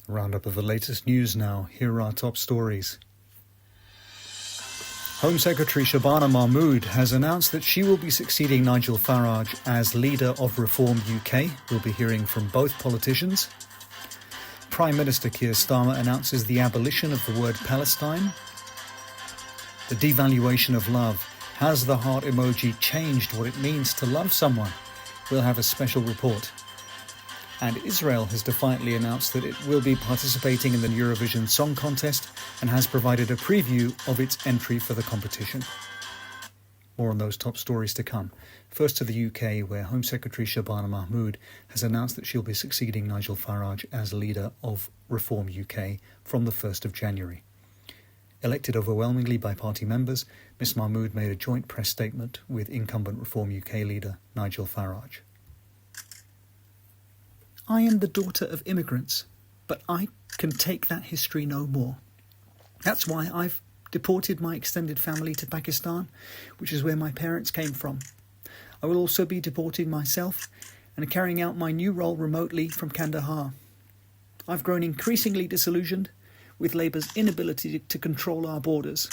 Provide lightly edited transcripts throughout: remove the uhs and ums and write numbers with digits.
A roundup of the latest news now. Here are our top stories. Home Secretary Shabana Mahmood has announced that she will be succeeding Nigel Farage as leader of Reform UK. We'll be hearing from both politicians. Prime Minister Keir Starmer announces the abolition of the word Palestine. The devaluation of love. Has the heart emoji changed what it means to love someone? We'll have a special report. And Israel has defiantly announced that it will be participating in the Eurovision Song Contest and has provided a preview of its entry for the competition. More on those top stories to come. First to the UK, where Home Secretary Shabana Mahmood has announced that she'll be succeeding Nigel Farage as leader of Reform UK from the 1st of January. Elected overwhelmingly by party members, Ms Mahmood made a joint press statement with incumbent Reform UK leader Nigel Farage. I am the daughter of immigrants, but I can take that history no more. That's why I've deported my extended family to Pakistan, which is where my parents came from. I will also be deporting myself and carrying out my new role remotely from Kandahar. I've grown increasingly disillusioned with Labour's inability to control our borders.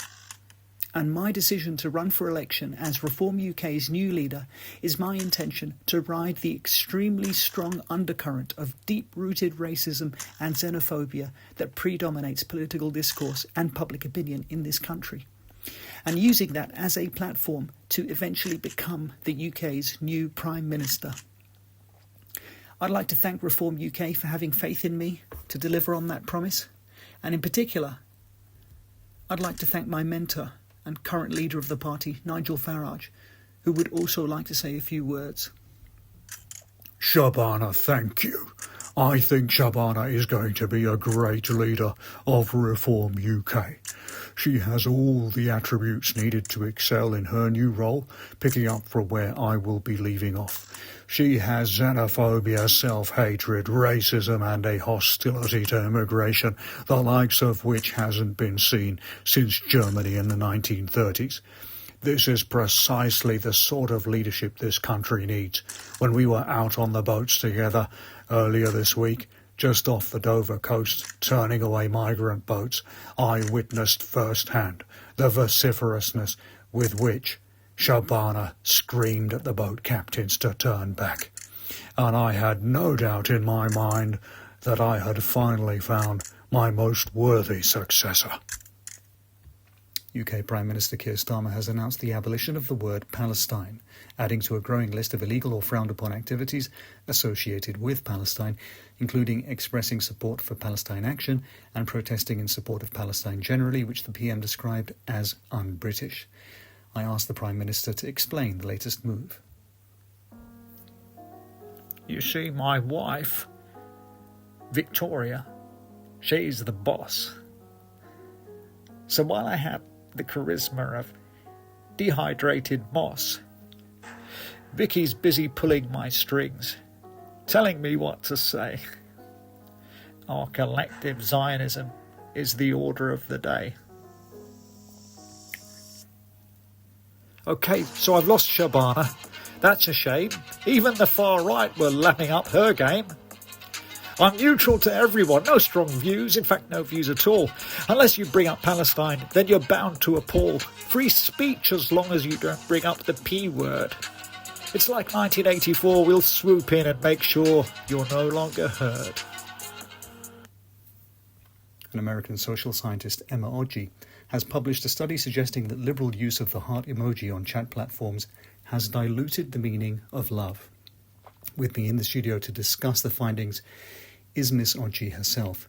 And my decision to run for election as Reform UK's new leader is my intention to ride the extremely strong undercurrent of deep-rooted racism and xenophobia that predominates political discourse and public opinion in this country, and using that as a platform to eventually become the UK's new Prime Minister. I'd like to thank Reform UK for having faith in me to deliver on that promise, and in particular, I'd like to thank my mentor and current leader of the party, Nigel Farage, who would also like to say a few words. Shabana, thank you. I think Shabana is going to be a great leader of Reform UK. She has all the attributes needed to excel in her new role, picking up from where I will be leaving off. She has xenophobia, self-hatred, racism and a hostility to immigration, the likes of which hasn't been seen since Germany in the 1930s. This is precisely the sort of leadership this country needs. When we were out on the boats together earlier this week, just off the Dover coast, turning away migrant boats, I witnessed firsthand the vociferousness with which Shabana screamed at the boat captains to turn back. And I had no doubt in my mind that I had finally found my most worthy successor. UK Prime Minister Keir Starmer has announced the abolition of the word Palestine, adding to a growing list of illegal or frowned-upon activities associated with Palestine, including expressing support for Palestine Action and protesting in support of Palestine generally, which the PM described as un-British. I asked the Prime Minister to explain the latest move. You see, my wife, Victoria, she's the boss. So while I have the charisma of dehydrated moss, Vicky's busy pulling my strings, telling me what to say. Our collective Zionism is the order of the day. OK, so I've lost Shabana. That's a shame. Even the far right were lapping up her game. I'm neutral to everyone, no strong views, in fact no views at all. Unless you bring up Palestine, then you're bound to appall. Free speech as long as you don't bring up the P word. It's like 1984, we'll swoop in and make sure you're no longer heard. An American social scientist, Emma Oggi, has published a study suggesting that liberal use of the heart emoji on chat platforms has diluted the meaning of love. With me in the studio to discuss the findings is Miss Oggi herself.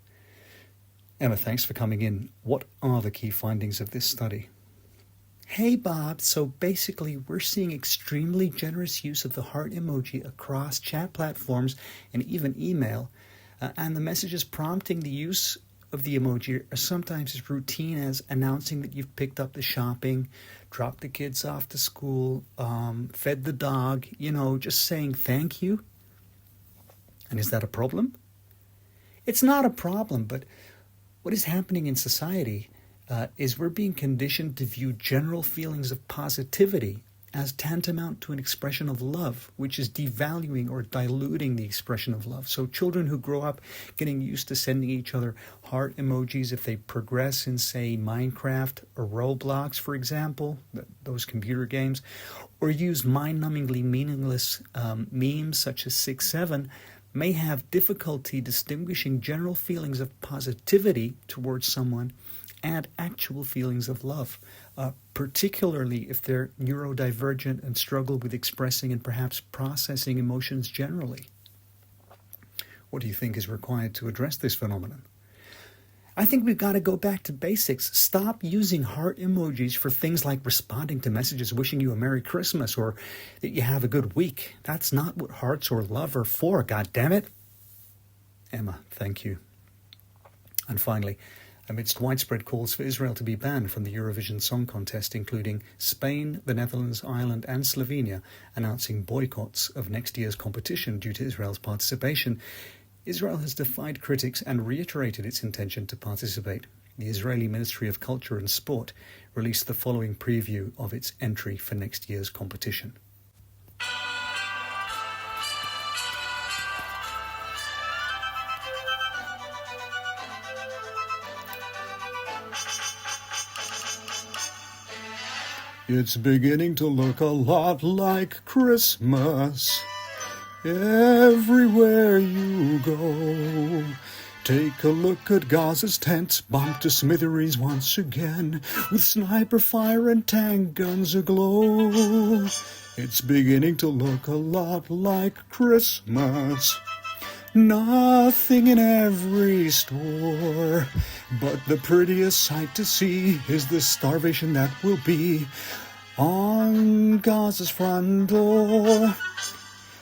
Emma, thanks for coming in. What are the key findings of this study? Hey, Bob. So basically, we're seeing extremely generous use of the heart emoji across chat platforms and even email. And the messages prompting the use of the emoji are sometimes as routine as announcing that you've picked up the shopping, dropped the kids off to school, fed the dog, just saying thank you. And is that a problem? It's not a problem, but what is happening in society is we're being conditioned to view general feelings of positivity as tantamount to an expression of love, which is devaluing or diluting the expression of love. So children who grow up getting used to sending each other heart emojis if they progress in, say, Minecraft or Roblox, for example, those computer games, or use mind-numbingly meaningless memes such as 6-7, may have difficulty distinguishing general feelings of positivity towards someone and actual feelings of love, particularly if they're neurodivergent and struggle with expressing and perhaps processing emotions generally. What do you think is required to address this phenomenon? I think we've got to go back to basics. Stop using heart emojis for things like responding to messages wishing you a Merry Christmas or that you have a good week. That's not what hearts or love are for, goddammit. Emma, thank you. And finally, amidst widespread calls for Israel to be banned from the Eurovision Song Contest, including Spain, the Netherlands, Ireland and Slovenia announcing boycotts of next year's competition due to Israel's participation, Israel has defied critics and reiterated its intention to participate. The Israeli Ministry of Culture and Sport released the following preview of its entry for next year's competition. It's beginning to look a lot like Christmas everywhere you go. Take a look at Gaza's tents, bombed to smithereens once again, with sniper fire and tank guns aglow. It's beginning to look a lot like Christmas. Nothing in every store, but the prettiest sight to see is the starvation that will be on Gaza's front door.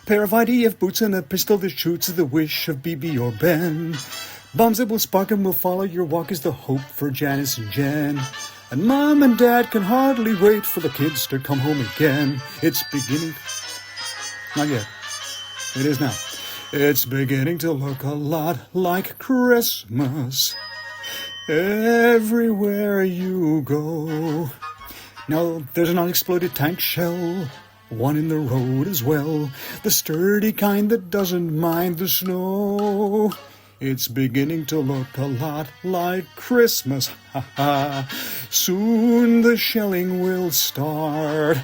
Pair of IDF boots and a pistol that shoots is the wish of Bibi or Ben. Bombs that will spark and will follow your walk is the hope for Janice and Jen. And Mom and Dad can hardly wait for the kids to come home again. It's beginning... Not yet. It is now. It's beginning to look a lot like Christmas everywhere you go. Now, there's an unexploded tank shell, one in the road as well, the sturdy kind that doesn't mind the snow. It's beginning to look a lot like Christmas, ha ha. Soon the shelling will start.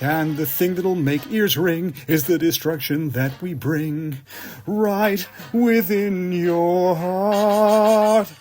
And the thing that'll make ears ring is the destruction that we bring right within your heart.